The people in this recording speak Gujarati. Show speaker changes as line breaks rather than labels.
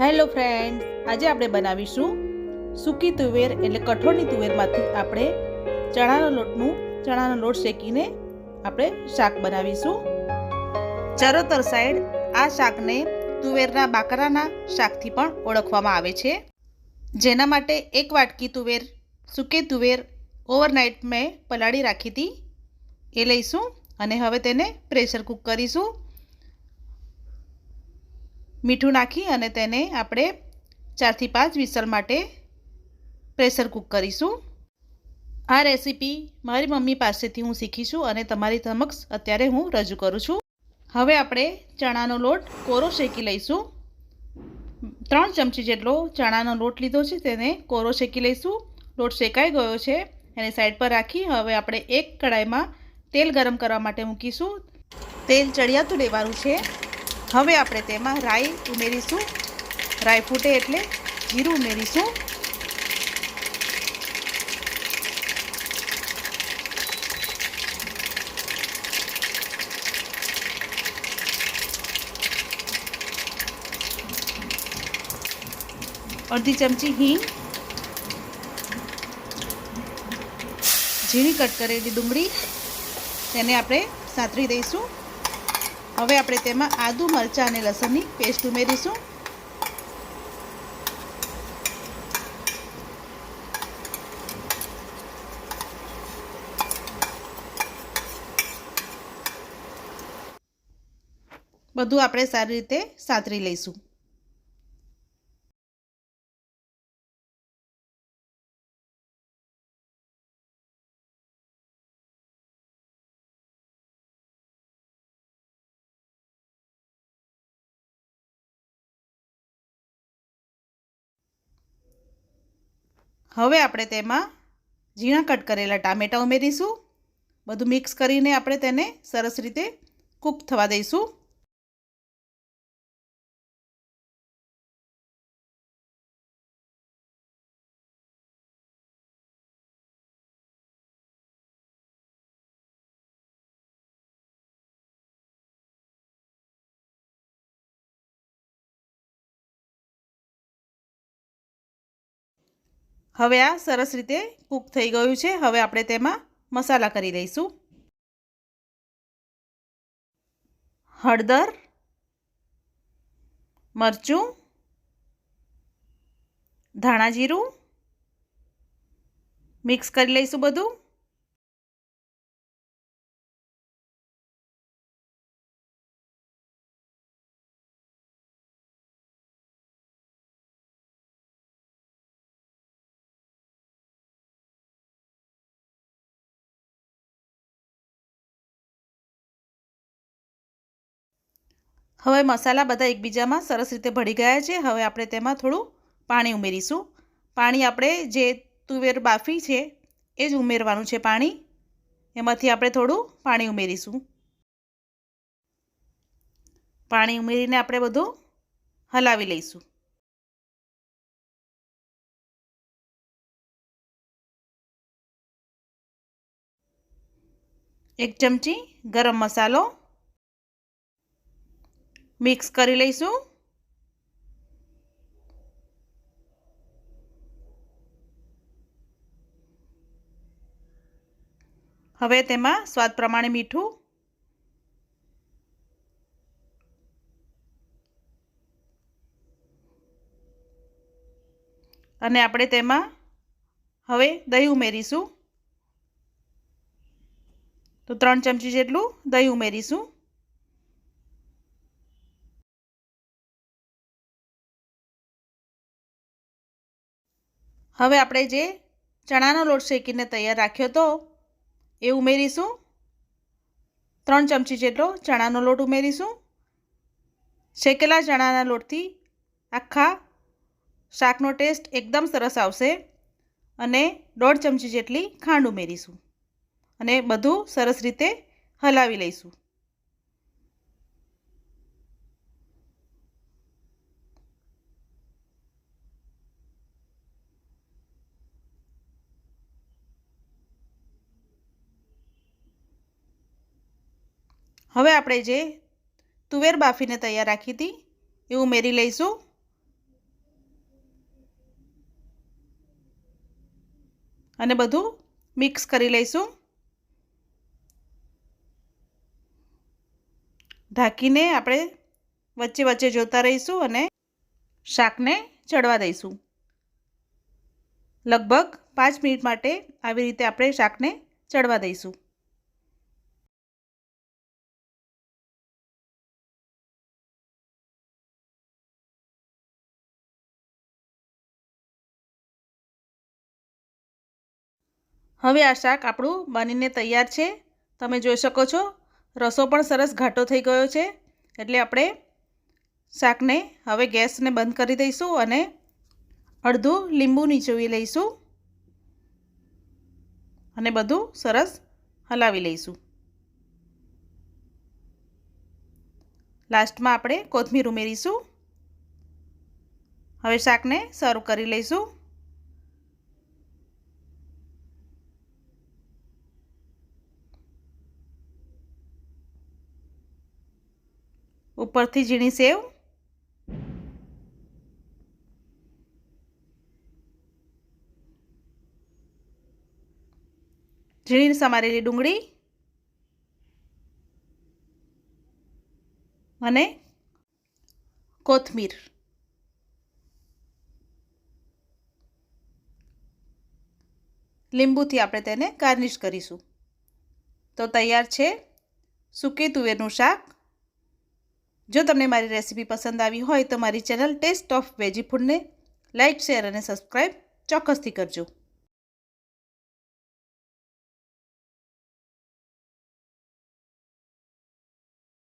હેલો ફ્રેન્ડ્સ, આજે આપણે બનાવીશું સૂકી તુવેર એટલે કઠોળની તુવેરમાંથી આપણે ચણાનો લોટ શેકીને આપણે શાક બનાવીશું. ચરોતર સાઈડ આ શાકને તુવેરના બાકરાના શાકથી પણ ઓળખવામાં આવે છે. જેના માટે 1 વાટકી સૂકી તુવેર ઓવરનાઇટ મેં પલાળી રાખી હતી એ લઈશું અને હવે તેને પ્રેશર કૂક કરીશું. મીઠું નાખી અને તેને આપણે 4 થી 5 વિસલ માટે પ્રેશર કૂક કરીશું. આ રેસીપી મારી મમ્મી પાસેથી હું શીખી છું અને તમારી સમક્ષ અત્યારે હું રજૂ કરું છું. હવે આપણે ચણાનો લોટ કોરો શેકી લઈશું. 3 ચમચી જેટલો ચણાનો લોટ લીધો છે, તેને કોરો શેકી લઈશું. લોટ શેકાઈ ગયો છે, એને સાઈડ પર રાખી હવે આપણે એક કડાઈમાં તેલ ગરમ કરવા માટે મૂકીશું. તેલ ચડિયાતું લેવાનું છે. હવે આપણે તેમાં રાઈ ઉમેરીશું. રાઈ ફૂટે એટલે જીરું ઉમેરીશું. અડધી ચમચી હિંગ, ઝીણી કટ કરેલી ડુંગળી, તેને આપણે સાતરી દઈશું. હવે આપણે તેમાં આદુ, મરચાં અને લસણની પેસ્ટ ઉમેરીશું. બધું આપણે સારી રીતે સાતરી લઈશું. હવે આપણે તેમાં ઝીણા કટ કરેલા ટામેટાં ઉમેરીશું. બધું મિક્સ કરીને આપણે તેને સરસ રીતે કૂક થવા દઈશું. હવે આ સરસ રીતે કૂક થઈ ગયું છે. હવે આપણે તેમાં મસાલા કરી લઈશું. હળદર, મરચું, ધાણા જીરું મિક્સ કરી લઈશું બધું. હવે મસાલા બધા એકબીજામાં સરસ રીતે ભળી ગયા છે. હવે આપણે તેમાં થોડું પાણી ઉમેરીશું. પાણી આપણે જે તુવેર બાફી છે એ જ ઉમેરવાનું છે. એમાંથી આપણે થોડું પાણી ઉમેરીશું. પાણી ઉમેરીને આપણે બધું હલાવી લઈશું. 1 ચમચી ગરમ મસાલો મિક્સ કરી લઈશું. હવે તેમાં સ્વાદ પ્રમાણે મીઠું, અને આપણે તેમાં હવે દહીં ઉમેરીશું. તો 3 ચમચી જેટલું દહીં ઉમેરીશું. હવે આપણે જે ચણાનો લોટ શેકીને તૈયાર રાખ્યો હતો એ ઉમેરીશું. 3 ચમચી જેટલો ચણાનો લોટ ઉમેરીશું. શેકેલા ચણાના લોટથી આખા શાકનો ટેસ્ટ એકદમ સરસ આવશે. અને 1.5 ચમચી જેટલી ખાંડ ઉમેરીશું અને બધું સરસ રીતે હલાવી લઈશું. હવે આપણે જે તુવેર બાફીને તૈયાર રાખી હતી એ ઉમેરી લઈશું. અને બધું મિક્સ કરી લઈશું. ઢાંકીને આપણે વચ્ચે વચ્ચે જોતા રહીશું અને શાકને ચડવા દઈશું. લગભગ 5 મિનિટ માટે આવી રીતે આપણે શાકને ચડવા દઈશું. હવે આ શાક આપણું બનીને તૈયાર છે. તમે જોઈ શકો છો રસો પણ સરસ ઘાટો થઈ ગયો છે. એટલે આપણે શાકને હવે ગેસને બંધ કરી દઈશું અને અડધું લીંબુ નીચોવી લઈશું અને બધું સરસ હલાવી લઈશું. લાસ્ટમાં આપણે કોથમીર ઉમેરીશું. હવે શાકને સર્વ કરી લઈશું. ઉપરથી ઝીણી સેવ, ઝીણી સમારેલી ડુંગળી અને કોથમીર. લીંબુથી આપણે તેને ગાર્નિશ કરીશું. તો તૈયાર છે સૂકી તુવેરનું શાક. જો તમને મારી રેસીપી પસંદ આવી હોય તો મારી ચેનલ ટેસ્ટ ઓફ વેજી ફૂડને લાઇક, શેર અને સબસ્ક્રાઈબ ચોક્કસથી કરજો.